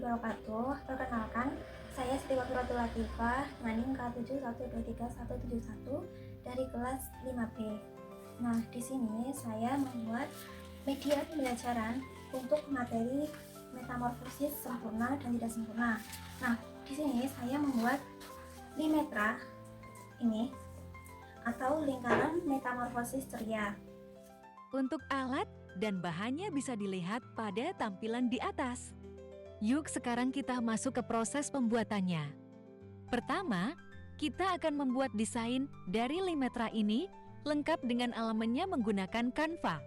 wabarakatuh. Perkenalkan, saya Siti Wafiratul Latifah, NANIM K7123171 dari kelas 5B. Nah, di sini saya membuat media pembelajaran untuk materi metamorfosis sempurna dan tidak sempurna. Nah, di sini saya membuat limetra ini atau lingkaran metamorfosis ceria. Untuk alat dan bahannya bisa dilihat pada tampilan di atas. Yuk sekarang kita masuk ke proses pembuatannya. Pertama, kita akan membuat desain dari limetra ini lengkap dengan elemennya menggunakan Canva.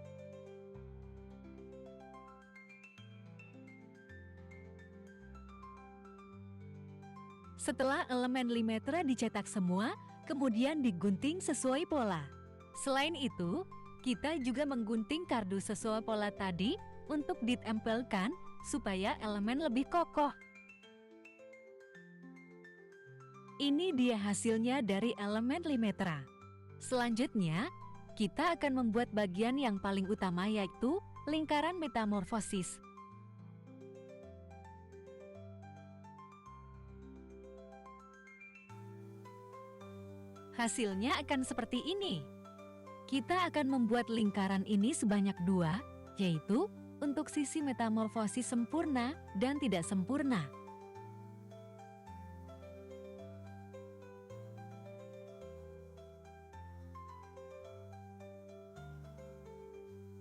Setelah elemen limetra dicetak semua, kemudian digunting sesuai pola. Selain itu, kita juga menggunting kardus sesuai pola tadi untuk ditempelkan supaya elemen lebih kokoh. Ini dia hasilnya dari elemen limetra. Selanjutnya, kita akan membuat bagian yang paling utama yaitu lingkaran metamorfosis. Hasilnya akan seperti ini. Kita akan membuat lingkaran ini sebanyak 2, yaitu untuk sisi metamorfosis sempurna dan tidak sempurna.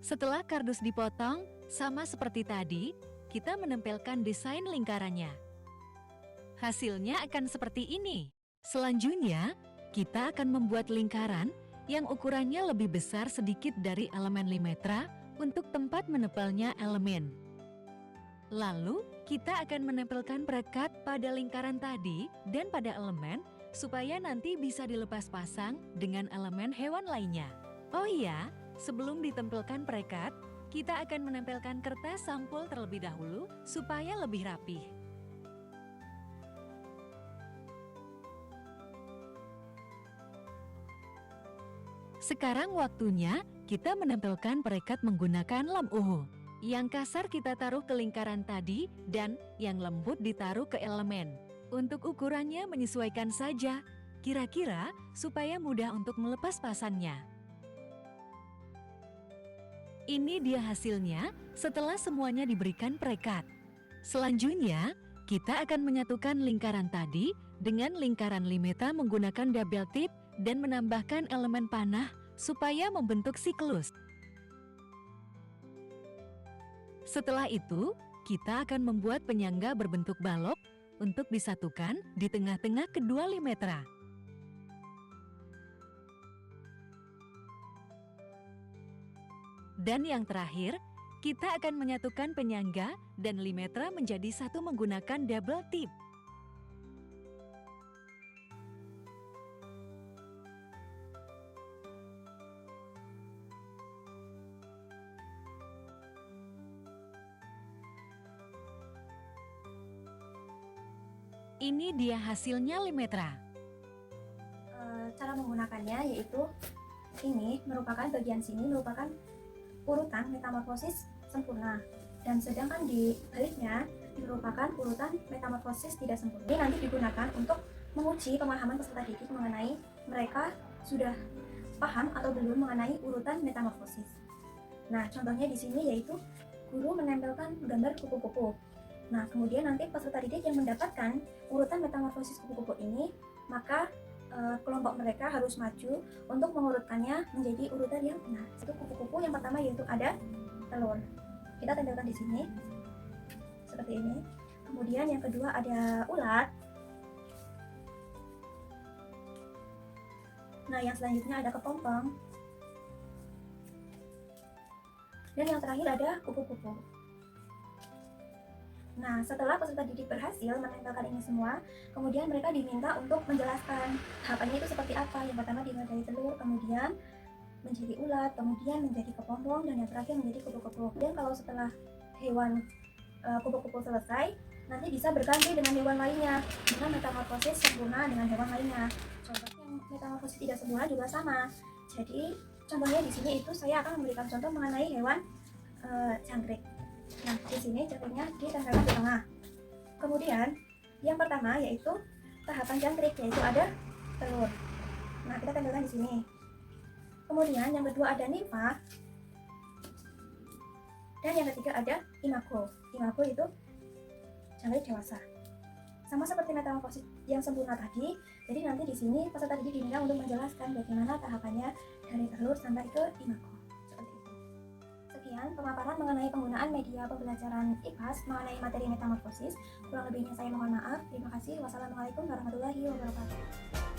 Setelah kardus dipotong, sama seperti tadi, kita menempelkan desain lingkarannya. Hasilnya akan seperti ini. Selanjutnya, kita akan membuat lingkaran yang ukurannya lebih besar sedikit dari elemen limetra untuk tempat menempelnya elemen. Lalu, kita akan menempelkan perekat pada lingkaran tadi dan pada elemen supaya nanti bisa dilepas pasang dengan elemen hewan lainnya. Oh iya, sebelum ditempelkan perekat, kita akan menempelkan kertas sampul terlebih dahulu supaya lebih rapih. Sekarang waktunya kita menempelkan perekat menggunakan lem UHU. Yang kasar kita taruh ke lingkaran tadi dan yang lembut ditaruh ke elemen. Untuk ukurannya menyesuaikan saja, kira-kira supaya mudah untuk melepas pasannya. Ini dia hasilnya setelah semuanya diberikan perekat. Selanjutnya, kita akan menyatukan lingkaran tadi dengan lingkaran limetra menggunakan double tip dan menambahkan elemen panah supaya membentuk siklus. Setelah itu, kita akan membuat penyangga berbentuk balok untuk disatukan di tengah-tengah kedua limetra. Dan yang terakhir, kita akan menyatukan penyangga dan limetra menjadi satu menggunakan double tip. Ini dia hasilnya limetra. Cara menggunakannya yaitu ini merupakan bagian sini merupakan urutan metamorfosis sempurna dan sedangkan di baliknya merupakan urutan metamorfosis tidak sempurna. Ini nanti digunakan untuk menguji pemahaman peserta didik mengenai mereka sudah paham atau belum mengenai urutan metamorfosis. Nah, contohnya di sini yaitu guru menempelkan gambar kupu-kupu. Nah, kemudian nanti peserta didik yang mendapatkan urutan metamorfosis kupu-kupu ini, maka kelompok mereka harus maju untuk mengurutkannya menjadi urutan yang benar. Itu kupu-kupu yang pertama yaitu ada telur. Kita tempelkan di sini seperti ini. Kemudian yang kedua ada ulat. Nah, yang selanjutnya ada kepompong. Dan yang terakhir ada kupu-kupu. Nah, setelah peserta didik berhasil menempelkan ini semua, kemudian mereka diminta untuk menjelaskan tahapannya itu seperti apa. Yang pertama dimulai dari telur, kemudian menjadi ulat, kemudian menjadi kepompong, dan yang terakhir menjadi kupu-kupu. Dan kalau setelah hewan kupu-kupu selesai, nanti bisa berganti dengan hewan lainnya, dengan metamorfosis sempurna dengan hewan lainnya. Contoh yang metamorfosis tidak sempurna juga sama. Jadi contohnya di sini itu saya akan memberikan contoh mengenai hewan jangkrik. Nah, di sini jangkriknya ditempelkan di tengah. Kemudian yang pertama yaitu tahapan jangkrik, yaitu ada telur. Nah, kita tempelkan di sini. Kemudian yang kedua ada nimfa. Dan yang ketiga ada imago. Imago itu jangkrik dewasa. Sama seperti metamorfosis yang sempurna tadi, jadi nanti di sini peserta didik diminta untuk menjelaskan bagaimana tahapannya dari telur sampai ke imago. Seperti itu. Sekian pemaparan mengenai penggunaan media pembelajaran IPAS mengenai materi metamorfosis. Kurang lebihnya saya mohon maaf. Terima kasih. Wassalamualaikum warahmatullahi wabarakatuh.